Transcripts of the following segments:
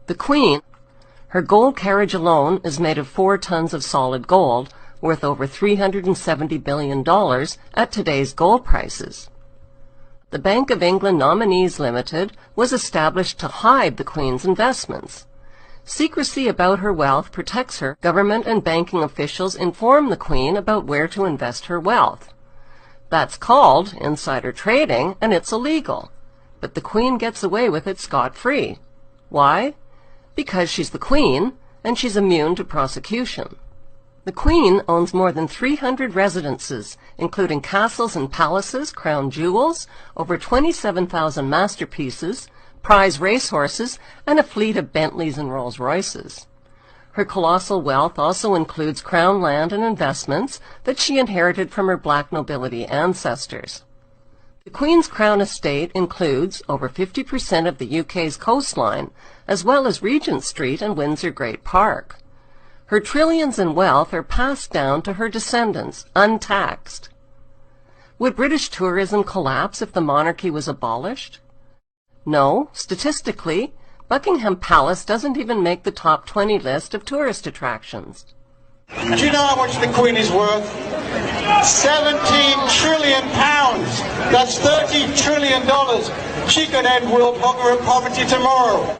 The Queen, her gold carriage alone is made of 4 tons of solid gold, worth over $370 billion at today's gold prices. The Bank of England Nominees Limited was established to hide the Queen's investments. Secrecy about her wealth protects her. Government and banking officials inform the Queen about where to invest her wealth. That's called insider trading, and it's illegal. But the Queen gets away with it scot-free. Why? Because she's the Queen, and she's immune to prosecution. The Queen owns more than 300 residences, including castles and palaces, crown jewels, over 27,000 masterpieces, prize racehorses, and a fleet of Bentleys and Rolls-Royces. Her colossal wealth also includes crown land and investments that she inherited from her black nobility ancestors. The Queen's Crown estate includes over 50% of the UK's coastline, as well as Regent Street and Windsor Great Park. Her trillions in wealth are passed down to her descendants, untaxed. Would British tourism collapse if the monarchy was abolished? No, statistically, Buckingham Palace doesn't even make the top 20 list of tourist attractions. Do you know how much the Queen is worth? 17 trillion pounds. That's $30 trillion. She could end world hunger and poverty tomorrow.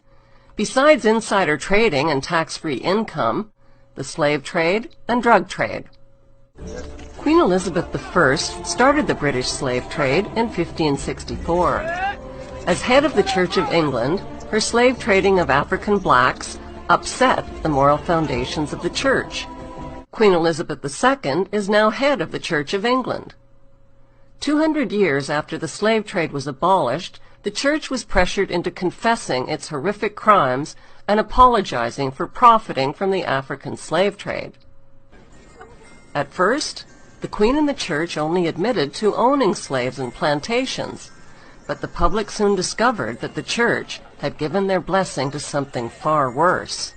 Besides insider trading and tax-free income, the slave trade and drug trade. Queen Elizabeth I started the British slave trade in 1564. As head of the Church of England, her slave trading of African blacks upset the moral foundations of the Church. Queen Elizabeth II is now head of the Church of England. 200 years after the slave trade was abolished, the Church was pressured into confessing its horrific crimes and apologizing for profiting from the African slave trade. At first, the Queen and the Church only admitted to owning slaves and plantations, but the public soon discovered that the Church had given their blessing to something far worse.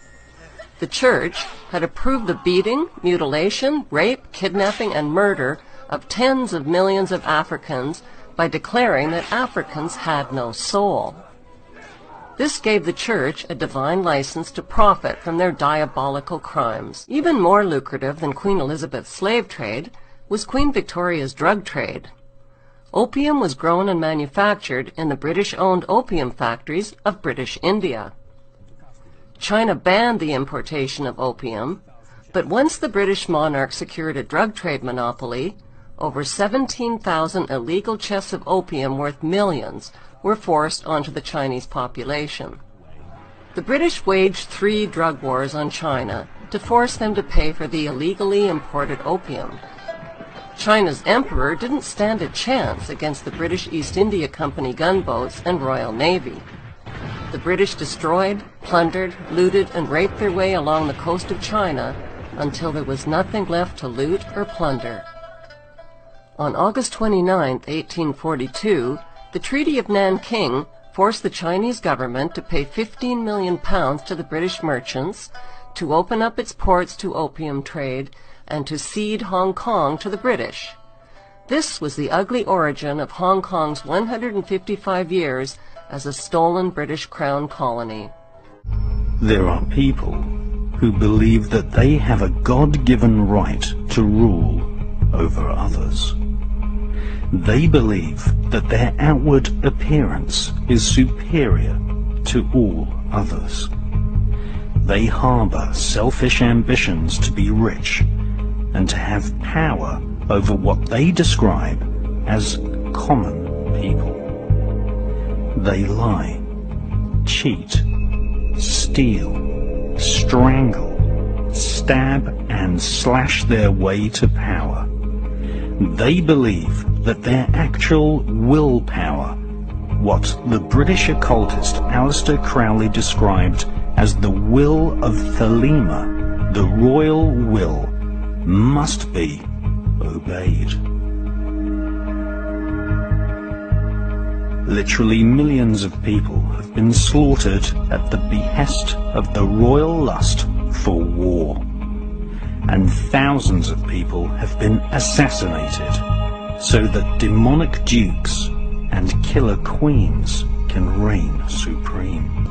The Church had approved the beating, mutilation, rape, kidnapping, and murder of tens of millions of Africans by declaring that Africans had no soul. This gave the Church a divine license to profit from their diabolical crimes. Even more lucrative than Queen Elizabeth's slave trade was Queen Victoria's drug trade. Opium was grown and manufactured in the British-owned opium factories of British India. China banned the importation of opium, but once the British monarch secured a drug trade monopoly, over 17,000 illegal chests of opium worth millions were forced onto the Chinese population. The British waged 3 drug wars on China to force them to pay for the illegally imported opium. China's emperor didn't stand a chance against the British East India Company gunboats and Royal Navy. The British destroyed, plundered, looted, and raped their way along the coast of China until there was nothing left to loot or plunder. On August 29, 1842, the Treaty of Nanking forced the Chinese government to pay £15 million to the British merchants to open up its ports to opium trade and to cede Hong Kong to the British. This was the ugly origin of Hong Kong's 155 years as a stolen British Crown colony. There are people who believe that they have a God-given right to rule over others. They believe that their outward appearance is superior to all others. They harbor selfish ambitions to be rich and to have power over what they describe as common people. They lie, cheat, steal, strangle, stab and slash their way to power. They believe that their actual willpower, what the British occultist Aleister Crowley described as the will of Thelema, the royal will, must be obeyed. Literally millions of people have been slaughtered at the behest of the royal lust for war. And thousands of people have been assassinated so that demonic dukes and killer queens can reign supreme.